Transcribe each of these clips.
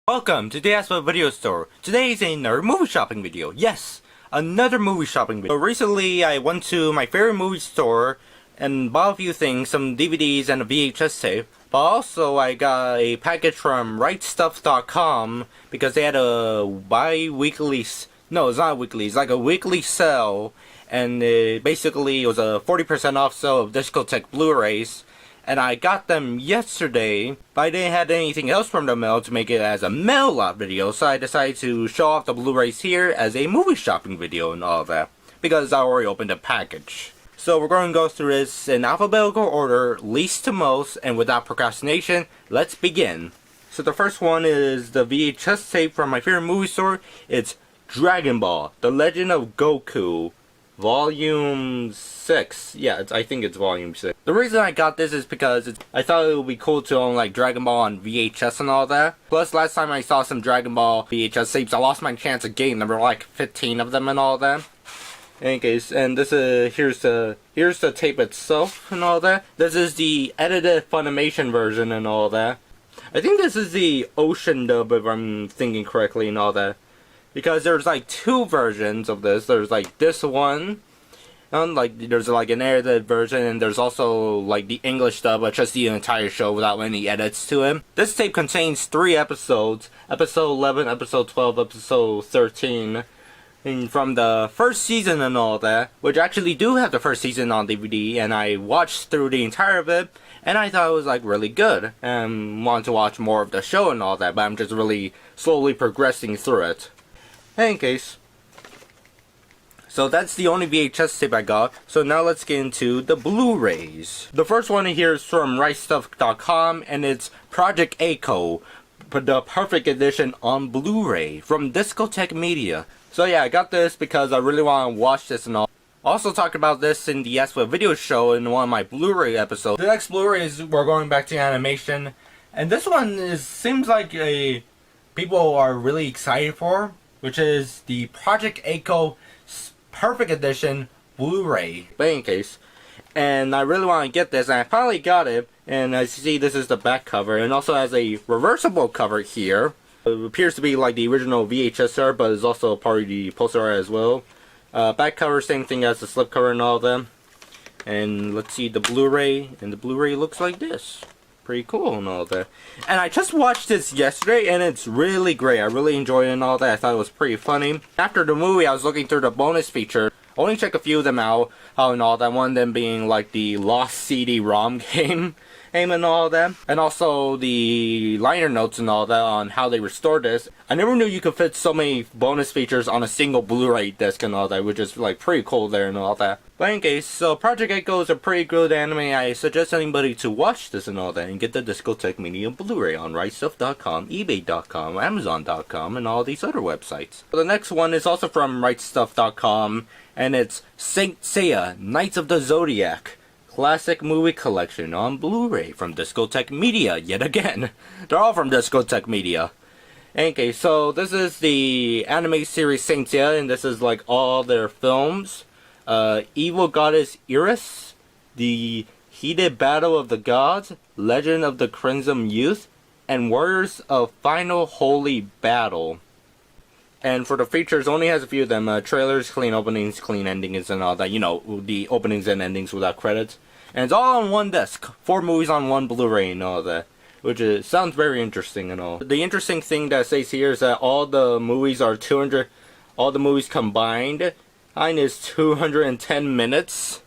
Welcome to the ACEVEDO video store. Today is another movie shopping video. Yes, another movie shopping video. So recently I went to my favorite movie store and bought a few things, some DVDs and a VHS tape. But also I got a package from Rightstuf.com because they had a bi-weekly, no, it's not weekly, it's like a weekly sale. And basically it was a 40% off sale of Discotek Blu-rays. And I got them yesterday, but I didn't have anything else from the mail to make it as a mail lot video, so I decided to show off the Blu-rays here as a movie shopping video and all that, because I already opened the package. So we're going to go through this in alphabetical order, least to most, and without procrastination, let's begin. So the first one is the VHS tape from my favorite movie store. It's Dragon Ball, The Legend of Goku. Volume 6. Yeah, I think it's Volume 6. The reason I got this is because I thought it would be cool to own like Dragon Ball on VHS and all that. Plus, last time I saw some Dragon Ball VHS tapes, I lost my chance of getting them. There were like 15 of them and all that. In any case, and this is here's the tape itself and all that. This is the edited Funimation version and all that. I think this is the Ocean dub if I'm thinking correctly and all that. Because there's like two versions of this. There's like this one, and like there's like an edited version, and there's also like the English dub, but just the entire show without any edits to it. This tape contains 3 episodes: episode 11, episode 12, episode 13, and from the first season and all that. Which actually do have the first season on DVD, and I watched through the entire of it, and I thought it was like really good, and wanted to watch more of the show and all that. But I'm just really slowly progressing through it. In any case, so that's the only VHS tape I got. So now let's get into the Blu-rays. The first one here is from Rightstuf.com, and it's Project ACEVEDO, the perfect edition on Blu-ray from Discotek Media. So yeah, I got this because I really want to watch this and all. Also talked about this in the ACEVEDO video show in one of my Blu-ray episodes. The next Blu-ray is we're going back to animation, and this one seems like people are really excited for, which is the Project ACEVEDO Perfect Edition Blu-ray. But in any case, and I really want to get this, and I finally got it, and as you see, this is the back cover, and also has a reversible cover here. It appears to be like the original VHS art, but it's also part of the poster art as well. Back cover, same thing as the slip cover and all of them. And let's see the Blu-ray, and the Blu-ray looks like this. Pretty cool and all that. And I just watched this yesterday and it's really great. I really enjoyed it and all that. I thought it was pretty funny. After the movie, I was looking through the bonus feature. Only check a few of them out and all that. One of them being like the Lost CD-ROM game and all that. And also the liner notes and all that on how they restored this. I never knew you could fit so many bonus features on a single Blu-ray disc and all that, which is like pretty cool there and all that. But in any case, so Project ACEVEDO is a pretty good anime. I suggest anybody to watch this and all that and get the Discotek Media Blu-ray on Rightstuf.com, eBay.com, Amazon.com, and all these other websites. The next one is also from Rightstuf.com, and it's Saint Seiya, Knights of the Zodiac Classic Movie Collection on Blu-ray from Discotek Media, yet again. They're all from Discotek Media. Okay, so this is the anime series Saint Seiya, and this is like all their films. Evil Goddess Iris, The Heated Battle of the Gods, Legend of the Crimson Youth, and Warriors of Final Holy Battle. And for the features, only has a few of them. Trailers, clean openings, clean endings, and all that. You know, the openings and endings without credits. And it's all on one disc. 4 movies on one Blu-ray and all that. Which sounds very interesting and all. The interesting thing that says here is that all the movies are 200... All the movies combined... Mine is 210 minutes,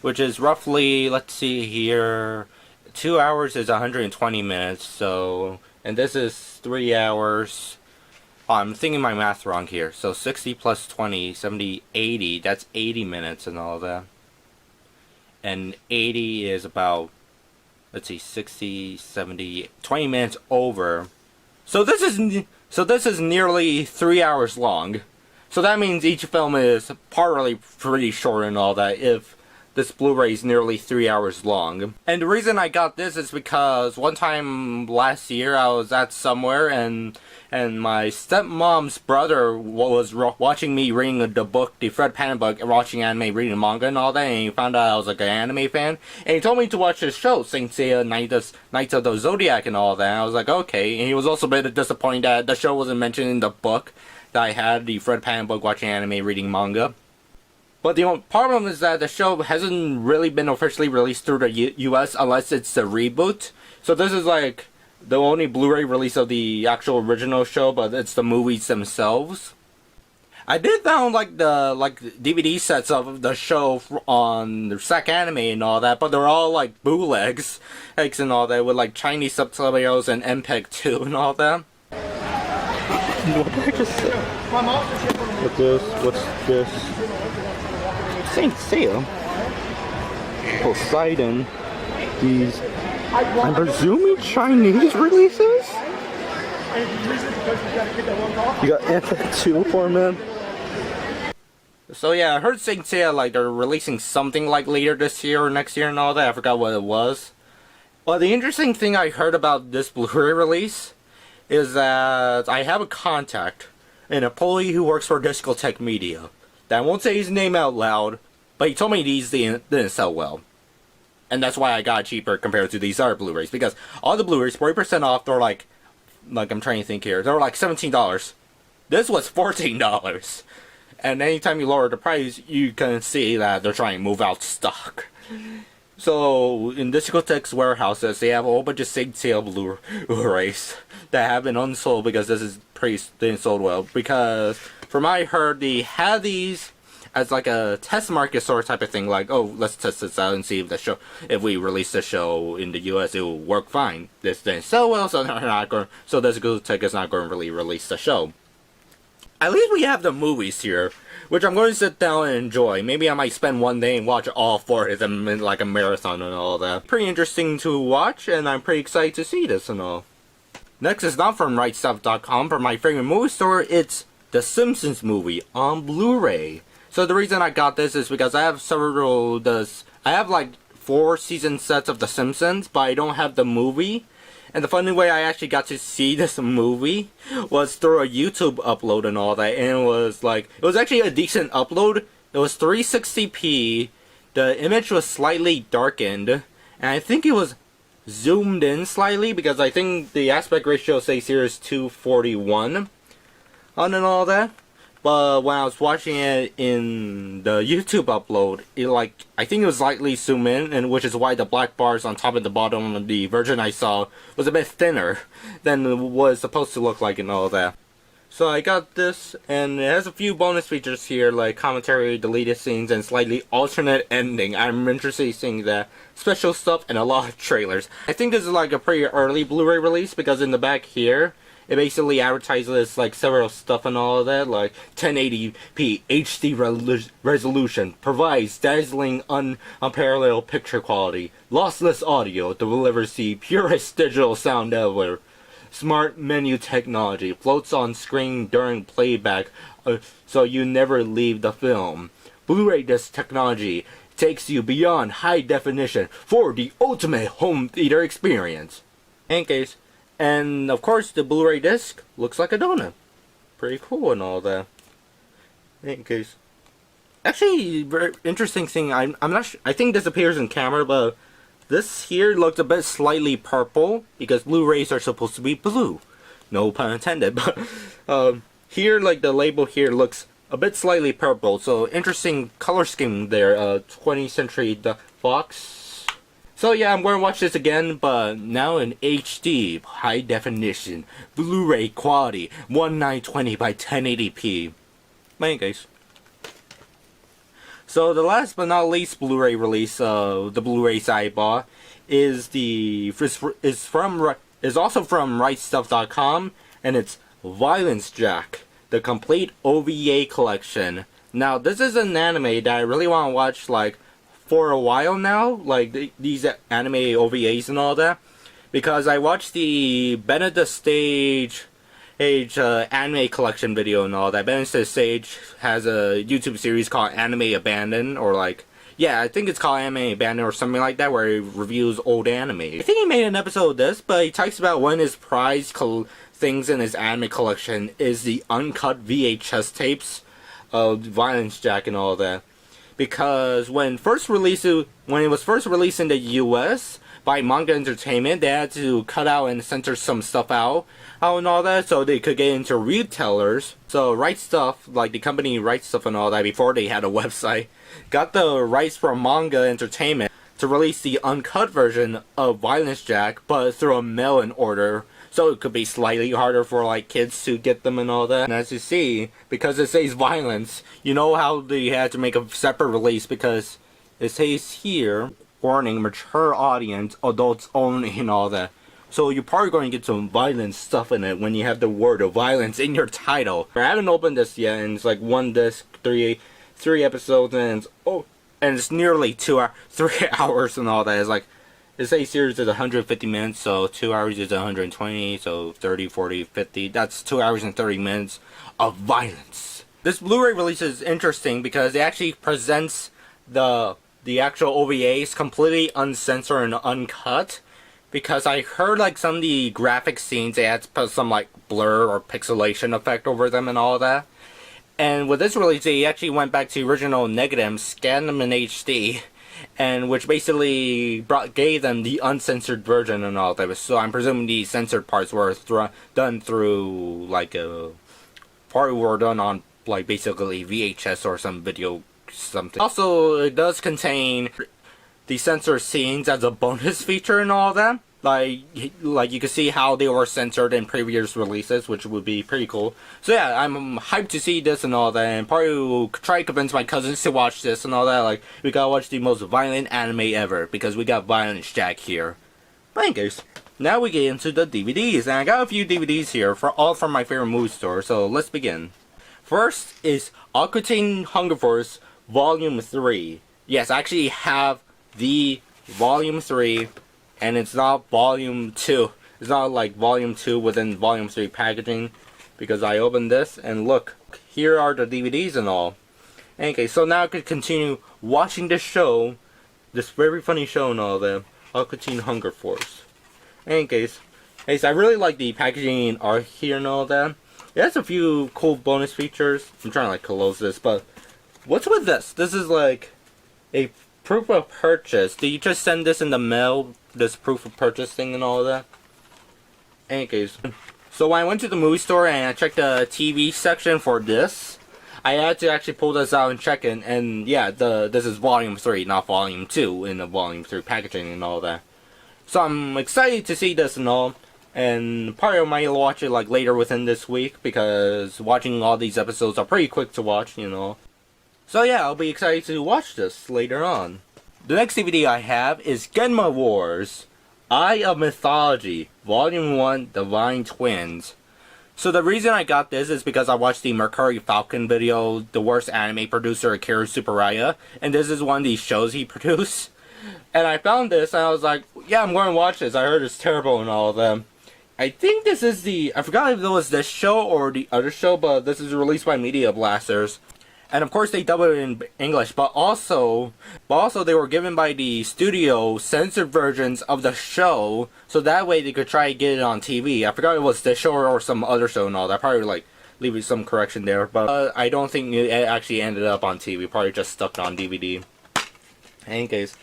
which is roughly, let's see here, 2 hours is 120 minutes, so, and this is 3 hours, I'm thinking my math wrong here, so 60 plus 20, 70, 80, that's 80 minutes and all that, and 80 is about, let's see, 60, 70, 20 minutes over, so this is nearly 3 hours long. So that means each film is partly pretty short and all that if this Blu-ray is nearly 3 hours long. And the reason I got this is because one time last year I was at somewhere and my stepmom's brother was watching me reading the book, the Fred Panda book, watching anime, reading manga and all that, and he found out I was like an anime fan, and he told me to watch this show, Saint Seiya Knights of the Zodiac and all that, and I was like, okay, and he was also a bit disappointed that the show wasn't mentioned in the book that I had, the Fred Panda book, watching anime, reading manga. But the only problem is that the show hasn't really been officially released through the US unless it's a reboot, so this is like the only Blu-ray release of the actual original show, but it's the movies themselves. I did found like the DVD sets of the show on the SAC Anime and all that, but they're all like bootlegs and all that with like Chinese subtitles and MPEG 2 and all that. What the heck is this? What's this? What's this? Saint Seiya. Poseidon. These, I'm presuming, Chinese releases? You got MPEG 2 format? So yeah, I heard Saint Seiya like they're releasing something like later this year or next year and all that. I forgot what it was. Well, the interesting thing I heard about this Blu-ray release is that I have a contact, an employee who works for Discotek Media, that I won't say his name out loud, but he told me these didn't sell well. And that's why I got it cheaper compared to these other Blu-rays, because all the Blu-rays, 40% off, they're like I'm trying to think here, they were like $17. This was $14. And anytime you lower the price, you can see that they're trying to move out stock. So, in Discotek's warehouses, they have a whole bunch of Saint Seiya Blu-rays that have been unsold because this is didn't sold well. Because, from what I heard, they had these as like a test market sort of type of thing, like, oh, let's test this out and see if we release the show in the US, it will work fine. This didn't sell well, so Discotek is not going to really release the show. At least we have the movies here, which I'm going to sit down and enjoy. Maybe I might spend one day and watch all 4 of them in like a marathon and all that. Pretty interesting to watch, and I'm pretty excited to see this and all. Next is not from Rightstuf.com. For my favorite movie store, it's The Simpsons movie on Blu-ray. So the reason I got this is because I have like 4 season sets of The Simpsons, but I don't have the movie. And the funny way I actually got to see this movie was through a YouTube upload and all that, and it was actually a decent upload. It was 360p, the image was slightly darkened, and I think it was zoomed in slightly, because I think the aspect ratio says here is 241 on and all that. But when I was watching it in the YouTube upload, I think it was slightly zoomed in, and which is why the black bars on top and the bottom of the version I saw was a bit thinner than it was supposed to look like and all that. So I got this, and it has a few bonus features here, like commentary, deleted scenes, and slightly alternate ending. I'm interested in seeing that. Special stuff and a lot of trailers. I think this is like a pretty early Blu-ray release, because in the back here, it basically advertises like several stuff and all of that, like 1080p HD resolution, provides dazzling unparalleled picture quality, lossless audio, delivers the purest digital sound ever, smart menu technology, floats on screen during playback so you never leave the film. Blu-ray disc technology takes you beyond high definition for the ultimate home theater experience. In case. And of course, the Blu-ray disc looks like a donut. Pretty cool and all that. In case, actually, very interesting thing. I'm not sure. I think this appears in camera, but this here looks a bit slightly purple because Blu-rays are supposed to be blue. No pun intended. But here, like the label here looks a bit slightly purple. So interesting color scheme there. 20th Century Fox. So yeah, I'm going to watch this again, but now in HD, high definition, Blu-ray quality, 1920 by 1080p. Man, guys. So the last but not least Blu-ray release, the Blu-rays I bought, is also from Rightstuf.com, and it's Violence Jack, the complete OVA collection. Now this is an anime that I really want to watch, like, for a while now, like these anime OVAs and all that, because I watched the Benedict Stage anime collection video and all that. Benedict Stage has a YouTube series called Anime Abandoned, or like Yeah, I think it's called Anime Banner or something like that, where he reviews old anime. I think he made an episode of this, but he talks about one of his prized things in his anime collection is the uncut VHS tapes of Violence Jack and all that. Because when it was first released in the US by Manga Entertainment, they had to cut out and censor some stuff out and all that, so they could get into retailers. So Rightstuf, like the company Rightstuf and all that, before they had a website, got the rights from Manga Entertainment to release the uncut version of Violence Jack, but through a mail-in order, so it could be slightly harder for like kids to get them and all that. And as you see, because it says violence, you know how they had to make a separate release, because it says here, warning, mature audience, adults only and all that. So you're probably going to get some violent stuff in it when you have the word of violence in your title. I haven't opened this yet, and it's like one disc, three episodes, and it's nearly 3 hours and all that. It's like, this A series is 150 minutes, so 2 hours is 120, so 30, 40, 50. That's 2 hours and 30 minutes of violence. This Blu-ray release is interesting because it actually presents the actual OVAs completely uncensored and uncut. Because I heard like some of the graphic scenes, they had to put some like blur or pixelation effect over them and all that. And with this release, they actually went back to the original negative, scanned them in HD, and which basically gave them the uncensored version and all that. So I'm presuming the censored parts were done through like probably were done on like basically VHS or some video something. Also, it does contain the censored scenes as a bonus feature and all that. Like you can see how they were censored in previous releases, which would be pretty cool. So yeah, I'm hyped to see this and all that, and probably will try to convince my cousins to watch this and all that. Like, we gotta watch the most violent anime ever, because we got Violence Jack here. But anyways, now we get into the DVDs, and I got a few DVDs here, all from my favorite movie store, so let's begin. First is Aqua Teen Hunger Force Volume 3. Yes, I actually have the Volume 3, and it's not Volume 2. It's not like Volume 2 within Volume 3 packaging, because I opened this, and look, here are the DVDs and all. Okay, so now I could continue watching this show, this very funny show and all that, Aqua Teen Hunger Force. Anyways, I really like the packaging and art here and all that. It has a few cool bonus features. I'm trying to like close this, but what's with this? This is like a proof of purchase. Did you just send this in the mail, this proof of purchase thing and all that? Anyways, so when I went to the movie store and I checked the TV section for this, I had to actually pull this out and check it, and yeah, this is Volume 3, not Volume 2 in the Volume 3 packaging and all that. So I'm excited to see this and all, and probably I might watch it like later within this week, because watching all these episodes are pretty quick to watch, you know. So yeah, I'll be excited to watch this later on. The next DVD I have is Genma Wars, Eye of Mythology, Volume 1, Divine Twins. So the reason I got this is because I watched the Mercury Falcon video, the worst anime producer, Akira Tsuburaya, and this is one of these shows he produced. And I found this, and I was like, yeah, I'm going to watch this. I heard it's terrible and all of them. I think this is I forgot if it was this show or the other show, but this is released by Media Blasters. And of course they dub it in English, but also they were given by the studio censored versions of the show, so that way they could try to get it on TV. I forgot if it was this show or some other show and all that. Probably like leave some correction there, but I don't think it actually ended up on TV. Probably just stuck on DVD. In any case,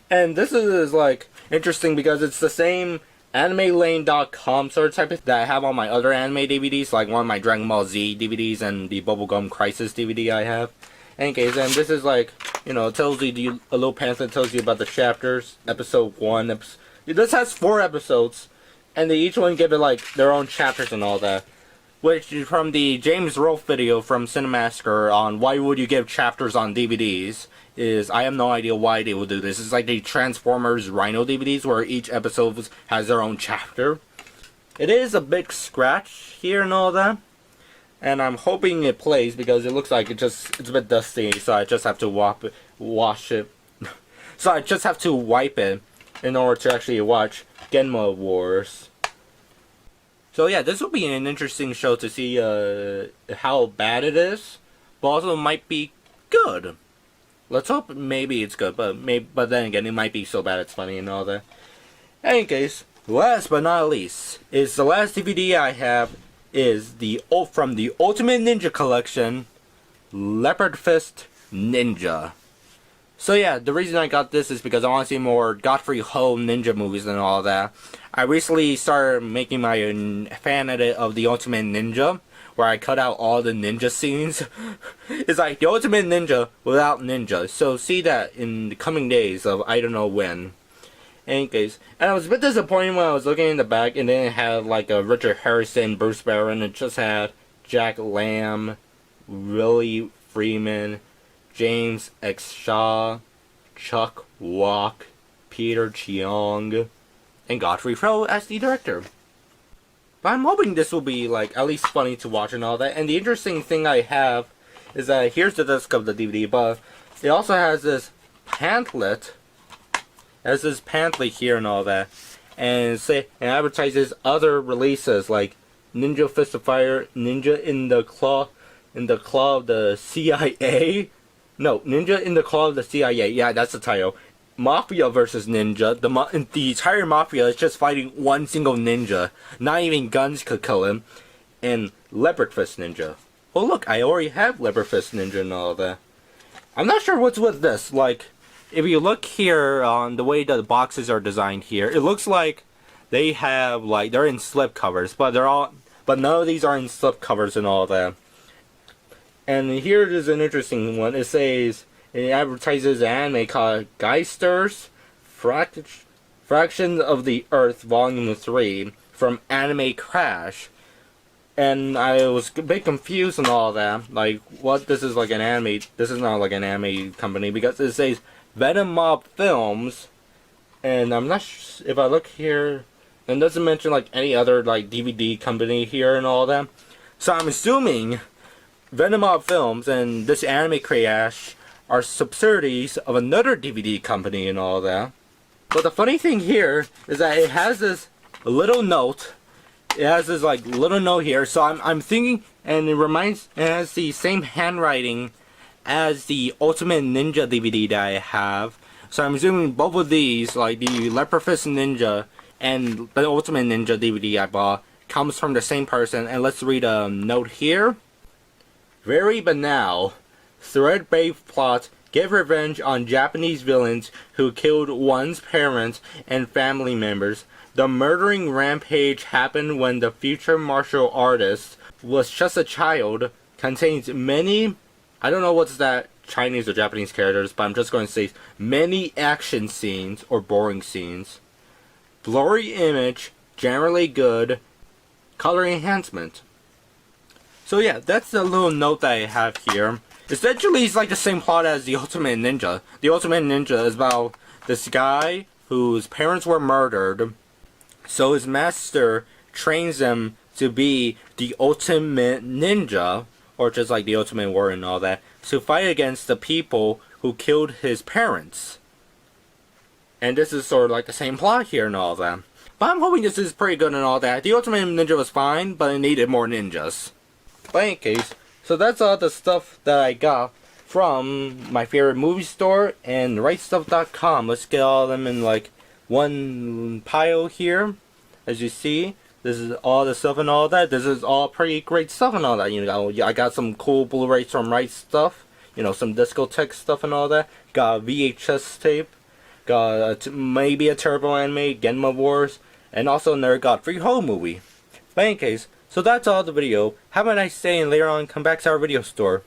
and this is like interesting because it's the same AnimeLane.com sort of type of that I have on my other anime DVDs, like one of my Dragon Ball Z DVDs and the Bubblegum Crisis DVD I have. Anyways, and this is like, you know, it tells you a little pamphlet tells you about the chapters, episode 1. This has 4 episodes, and they each one give it like their own chapters and all that. Which is from the James Rolfe video from Cinemassacre on why would you give chapters on DVDs. I have no idea why they will do this. It's like the Transformers Rhino DVDs where each episode has their own chapter. It is a big scratch here and all that. And I'm hoping it plays because it looks like it's a bit dusty, so I just have to wash it. So I just have to wipe it in order to actually watch Genma Wars. So yeah, this will be an interesting show to see how bad it is, but also might be good. Let's hope maybe it's good, but then again, it might be so bad it's funny and all that. In any case, last but not least, is the last DVD I have is from the Ultimate Ninja Collection, Leopard Fist Ninja. So yeah, the reason I got this is because I want to see more Godfrey Ho ninja movies and all that. I recently started making my fan edit of the Ultimate Ninja, where I cut out all the ninja scenes. It's like the Ultimate Ninja without ninja. So see that in the coming days of I don't know when. In any case, and I was a bit disappointed when I was looking in the back and then it had like a Richard Harrison, Bruce Barron, and it just had Jack Lamb, Willie Freeman, James X. Shaw, Chuck Walk, Peter Cheong, and Godfrey Ho as the director. But I'm hoping this will be like at least funny to watch and all that. And the interesting thing I have is that here's the disc of the DVD, but it also has this pamphlet. It has this pamphlet here and all that, and advertises other releases like Ninja Fist of Fire, Ninja in the Claw of the CIA. No, Ninja in the Claw of the CIA. Yeah, that's the title. Mafia versus Ninja. The entire Mafia is just fighting one single ninja. Not even guns could kill him. And Leopard Fist Ninja. Well, look, I already have Leopard Fist Ninja and all that. I'm not sure what's with this. Like, if you look here on the way that the boxes are designed here, it looks like they have they're in slip covers, but none of these are in slip covers and all that. And here is an interesting one. It says, it advertises an anime called Geisters Fractions of the Earth Volume 3 from Anime Crash. And I was a bit confused and all that. Like, what? This is like an anime. This is not like an anime company because it says Venom Mob Films. And I'm not sure if I look here. And it doesn't mention like any other like DVD company here and all that. So I'm assuming Venom Mob Films and this Anime Crash are subsidiaries of another DVD company and all that. But the funny thing here is that it has this little note. It has this like little note here. So I'm thinking, and it has the same handwriting as the Ultimate Ninja DVD that I have. So I'm assuming both of these, like the Leopard Fist Ninja and the Ultimate Ninja DVD I bought, comes from the same person. And let's read a note here. Very banal, thread-based plot get revenge on Japanese villains who killed one's parents and family members. The murdering rampage happened when the future martial artist was just a child. Contains many, I don't know what's that Chinese or Japanese characters, but I'm just going to say many action scenes or boring scenes. Blurry image, generally good. Color enhancement. So yeah, that's the little note that I have here. Essentially, it's like the same plot as the Ultimate Ninja. The Ultimate Ninja is about this guy whose parents were murdered. So his master trains him to be the Ultimate Ninja, or just like the Ultimate Warrior and all that, to fight against the people who killed his parents. And this is sort of like the same plot here and all that. But I'm hoping this is pretty good and all that. The Ultimate Ninja was fine, but it needed more ninjas. But in any case, so that's all the stuff that I got from my favorite movie store and Rightstuf.com. Let's get all of them in like one pile here. As you see, this is all the stuff and all that. This is all pretty great stuff and all that. You know, I got some cool Blu-rays from Rightstuf. You know, some Discotek stuff and all that. Got a VHS tape. Got maybe a Turbo Anime, Genma Wars, and also another Godfrey Ho movie. But in any case, so that's all the video. Have a nice day, and later on come back to our video store.